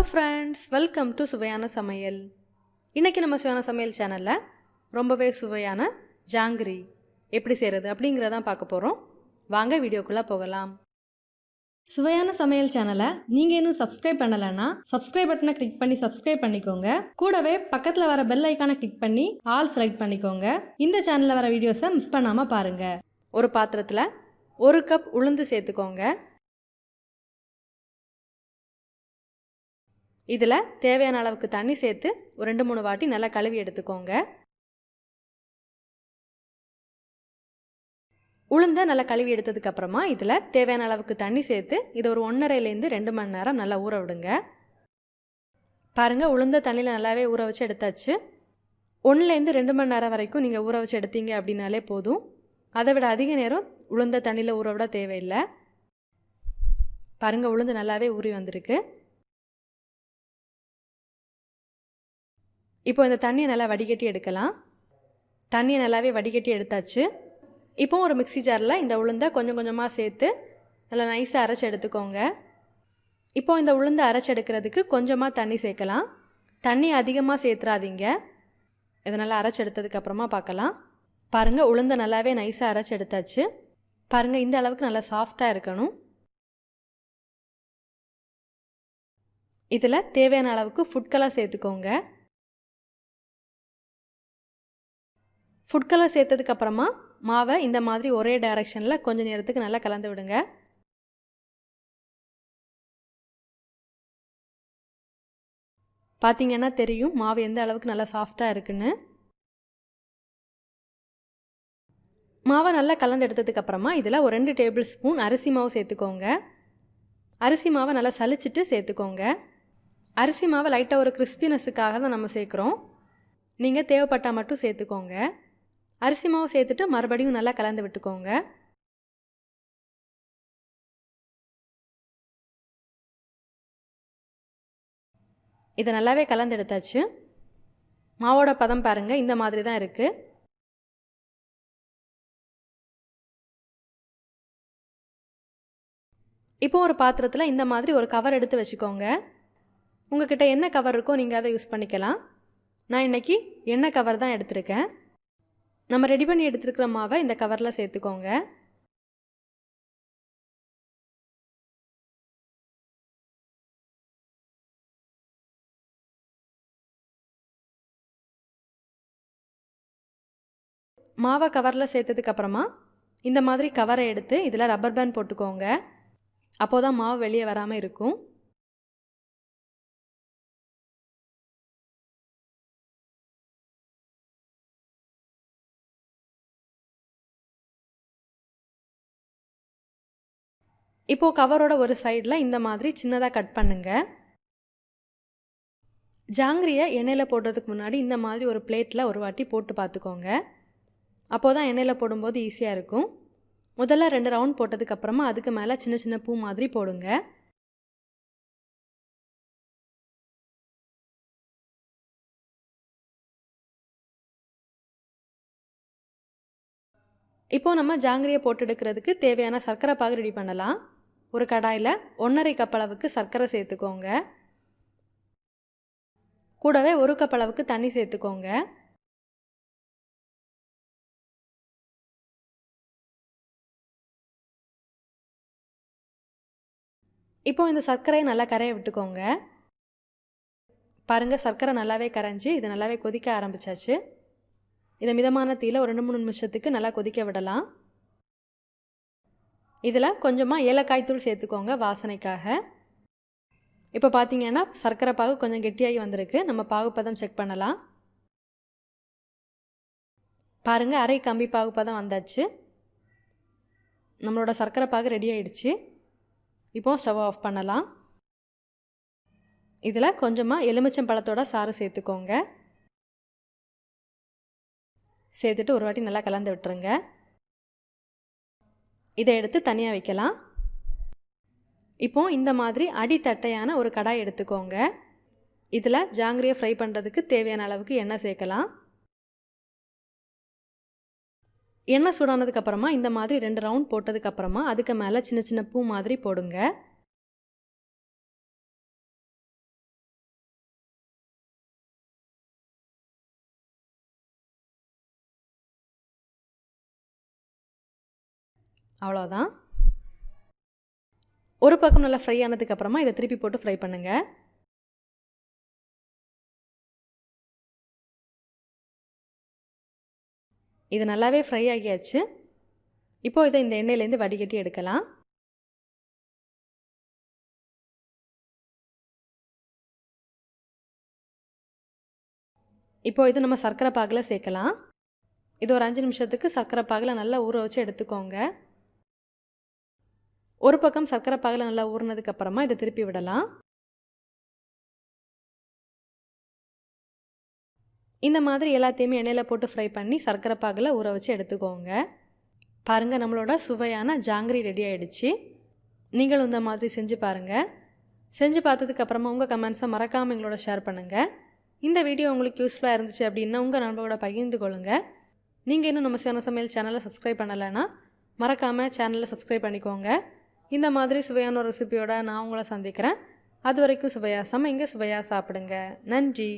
Hello friends, welcome to Suvaiyana Samayal. இன்னைக்கு நம்ம சுவையான சமையல் சேனல்ல ரொம்பவே சுவையான ஜாங்கிரி எப்படி செய்யறது அப்படிங்கறத பார்க்க போறோம். வாங்க வீடியோக்குள்ள போகலாம். சுவையான சமையல் சேனலை நீங்க இன்னும் சப்ஸ்கிரைப் பண்ணலனா சப்ஸ்கிரைப் பட்டனை கிளிக் பண்ணி சப்ஸ்கிரைப் பண்ணிக்கோங்க. கூடவே பக்கத்துல வர பெல் ஐகானை கிளிக் பண்ணி ஆல் செலக்ட் பண்ணிக்கோங்க. இந்த சேனல்ல வர வீடியோஸை மிஸ் பண்ணாம பாருங்க. ஒரு பாத்திரத்துல 1 கப் உளுந்து சேர்த்துக்கோங்க. இதில் தேவையான அளவுக்கு தண்ணி சேர்த்து ஒரு 2-3 வாட்டி நல்லா கழுவி எடுத்துக்கோங்க. உளுந்த நல்லா கழுவி எடுத்ததுக்கு அப்புறமா இதில் தேவையான அளவுக்கு தண்ணி சேர்த்து இதை ஒரு 1.5லேருந்து 2 மணி நேரம் நல்லா ஊற விடுங்க. பாருங்கள், உளுந்த தண்ணியில் நல்லாவே ஊற வச்சு எடுத்தாச்சு. 1லேருந்து 2 மணி நேரம் வரைக்கும் நீங்கள் ஊற வச்சு எடுத்தீங்க அப்படின்னாலே போதும். அதை விட அதிக நேரம் உளுந்த தண்ணியில் ஊற விட தேவையில்லை. பாருங்கள், உளுந்து நல்லாவே ஊறி வந்திருக்கு. இப்போ இந்த தண்ணியை நல்லா வடிகட்டி எடுக்கலாம். தண்ணியை நல்லாவே வடிகட்டி எடுத்தாச்சு. இப்போ ஒரு மிக்ஸி ஜாரில் இந்த உளுந்தை கொஞ்சம் கொஞ்சமாக சேர்த்து நல்லா நைஸாக அரைச்சி எடுத்துக்கோங்க. இப்போ இந்த உளுந்தை அரைச்சி எடுக்கிறதுக்கு கொஞ்சமாக தண்ணி சேர்க்கலாம். தண்ணி அதிகமாக சேர்த்துறாதீங்க. இதை நல்லா அரைச்சி எடுத்ததுக்கப்புறமா பார்க்கலாம். பாருங்கள், உளுந்தை நல்லாவே நைஸாக அரைச்சி எடுத்தாச்சு. பாருங்கள், இந்த அளவுக்கு நல்லா சாஃப்டாக இருக்கணும். இதில் தேவையான அளவுக்கு ஃபுட் கலர் சேர்த்துக்கோங்க. ஃபுட் கலர் சேர்த்ததுக்கப்புறமா மாவை இந்த மாதிரி ஒரே டைரெக்ஷனில் கொஞ்சம் நேரத்துக்கு நல்லா கலந்து விடுங்க. பார்த்தீங்கன்னா தெரியும் மாவு எந்த அளவுக்கு நல்லா சாஃப்டாக இருக்குன்னு. மாவை நல்லா கலந்து எடுத்ததுக்கப்புறமா இதில் ஒரு 2 டேபிள் ஸ்பூன் அரிசி மாவு சேர்த்துக்கோங்க. அரிசி மாவை நல்லா சலிச்சிட்டு சேர்த்துக்கோங்க. அரிசி மாவை லைட்டாக ஒரு கிறிஸ்பினஸுக்காக தான் நம்ம சேர்க்குறோம். நீங்கள் தேவைப்பட்டால் மட்டும் சேர்த்துக்கோங்க. அரிசி மாவு சேர்த்துட்டு மறுபடியும் நல்லா கலந்து விட்டுக்கோங்க. இதை நல்லாவே கலந்து எடுத்தாச்சு. மாவோட பதம் பாருங்கள், இந்த மாதிரி தான் இருக்குது. இப்போ ஒரு பாத்திரத்தில் இந்த மாதிரி ஒரு கவர் எடுத்து வச்சுக்கோங்க. உங்ககிட்ட என்ன கவர் இருக்கோ நீங்கள் அதை யூஸ் பண்ணிக்கலாம். நான் இன்றைக்கி எண்ணெய் கவர் தான் எடுத்திருக்கேன். நம்ம ரெடி பண்ணி எடுத்துருக்கிற மாவை இந்த கவரில் சேர்த்துக்கோங்க. மாவை கவரில் சேர்த்ததுக்கப்புறமா இந்த மாதிரி கவரை எடுத்து இதில் ரப்பர் பேண்ட் போட்டுக்கோங்க. அப்போதான் மாவு வெளியே வராமல் இருக்கும். இப்போது கவரோட ஒரு சைடில் இந்த மாதிரி சின்னதாக கட் பண்ணுங்க. ஜாங்கிரியை எண்ணெயில் போடுறதுக்கு முன்னாடி இந்த மாதிரி ஒரு பிளேட்டில் ஒரு வாட்டி போட்டு பார்த்துக்கோங்க. அப்போது தான் எண்ணெயில் போடும்போது ஈஸியாக இருக்கும். முதல்ல 2 ரவுண்ட் போட்டதுக்கப்புறமா அதுக்கு மேலே சின்ன சின்ன பூ மாதிரி போடுங்க. இப்போது நம்ம ஜாங்கிரியை போட்டு எடுக்கிறதுக்கு தேவையான சர்க்கரை பாகு ரெடி பண்ணலாம். ஒரு கடாயில் 1.5 கப் அளவுக்கு சர்க்கரை சேர்த்துக்கோங்க. கூடவே 1 கப் அளவுக்கு தண்ணி சேர்த்துக்கோங்க. இப்போ இந்த சர்க்கரையை நல்லா கரைய விட்டுக்கோங்க. பாருங்கள், சர்க்கரை நல்லாவே கரைஞ்சி இது நல்லாவே கொதிக்க ஆரம்பிச்சாச்சு. இதை மிதமான தீயில ஒரு 2-3 நிமிஷத்துக்கு நல்லா கொதிக்க விடலாம். இதில் கொஞ்சமாக ஏலக்காய் தூள் சேர்த்துக்கோங்க வாசனைக்காக. இப்போ பார்த்தீங்கன்னா சர்க்கரை பாகு கொஞ்சம் கெட்டியாகி வந்திருக்கு. நம்ம பாகுப்பதம் செக் பண்ணலாம். பாருங்கள், அரை கம்பி பாகுப்பதம் வந்தாச்சு. நம்மளோட சர்க்கரை பாகு ரெடி ஆயிடுச்சு. இப்போ ஸ்டவ் ஆஃப் பண்ணலாம். இதில் கொஞ்சமாக எலுமிச்சம் பழத்தோட சாறு சேர்த்துக்கோங்க. சேர்த்துட்டு ஒரு வாட்டி நல்லா கலந்து விட்டுருங்க. இதை எடுத்து தனியாக வைக்கலாம். இப்போ இந்த மாதிரி அடித்தட்டையான ஒரு கடாய் எடுத்துக்கோங்க. இதில் ஜாங்கிரியை ஃப்ரை பண்ணுறதுக்கு தேவையான அளவுக்கு எண்ணெய் சேர்க்கலாம். எண்ணெய் சூடானதுக்கப்புறமா இந்த மாதிரி 2 ரவுண்ட் போட்டதுக்கப்புறமா அதுக்கு மேலே சின்ன சின்ன பூ மாதிரி போடுங்க. அவ்வளோதான். ஒரு பக்கம் நல்லா ஃப்ரை ஆனதுக்கப்புறமா இதை திருப்பி போட்டு ஃப்ரை பண்ணுங்கள். இது நல்லாவே ஃப்ரை ஆகியாச்சு. இப்போது இதை இந்த எண்ணெயிலேருந்து வடிகட்டி எடுக்கலாம். இப்போது இது நம்ம சர்க்கரை பாகில் சேர்க்கலாம். இது ஒரு 5 நிமிஷத்துக்கு சர்க்கரை பாகில் நல்லா ஊற வச்சு எடுத்துக்கோங்க. ஒரு பக்கம் சர்க்கரை பாகில் நல்லா ஊறினதுக்கப்புறமா இதை திருப்பி விடலாம். இந்த மாதிரி எல்லாத்தையுமே எண்ணெயில் போட்டு ஃப்ரை பண்ணி சர்க்கரை பாகில் ஊற வச்சு எடுத்துக்கோங்க. பாருங்கள், நம்மளோட சுவையான ஜாங்கிரி ரெடி ஆகிடுச்சு. நீங்களும் இந்த மாதிரி செஞ்சு பாருங்கள். செஞ்சு பார்த்ததுக்கப்புறமா உங்கள் கமெண்ட்ஸை மறக்காமல் எங்களோட ஷேர் பண்ணுங்கள். இந்த வீடியோ உங்களுக்கு யூஸ்ஃபுல்லாக இருந்துச்சு அப்படின்னா உங்கள் நண்பரோட பகிர்ந்து கொள்ளுங்கள். நீங்கள் இன்னும் நம்ம சுவையான சமையல் சேனலை சப்ஸ்கிரைப் பண்ணலைன்னா மறக்காமல் சேனலை சப்ஸ்கிரைப் பண்ணிக்கோங்க. இந்த மாதிரி சுவையான ஒரு ரெசிபியோட நான் உங்களை சந்திக்கிறேன். அது வரைக்கும் சுவையாக சமைங்க, சுவையாக சாப்பிடுங்க. நன்றி.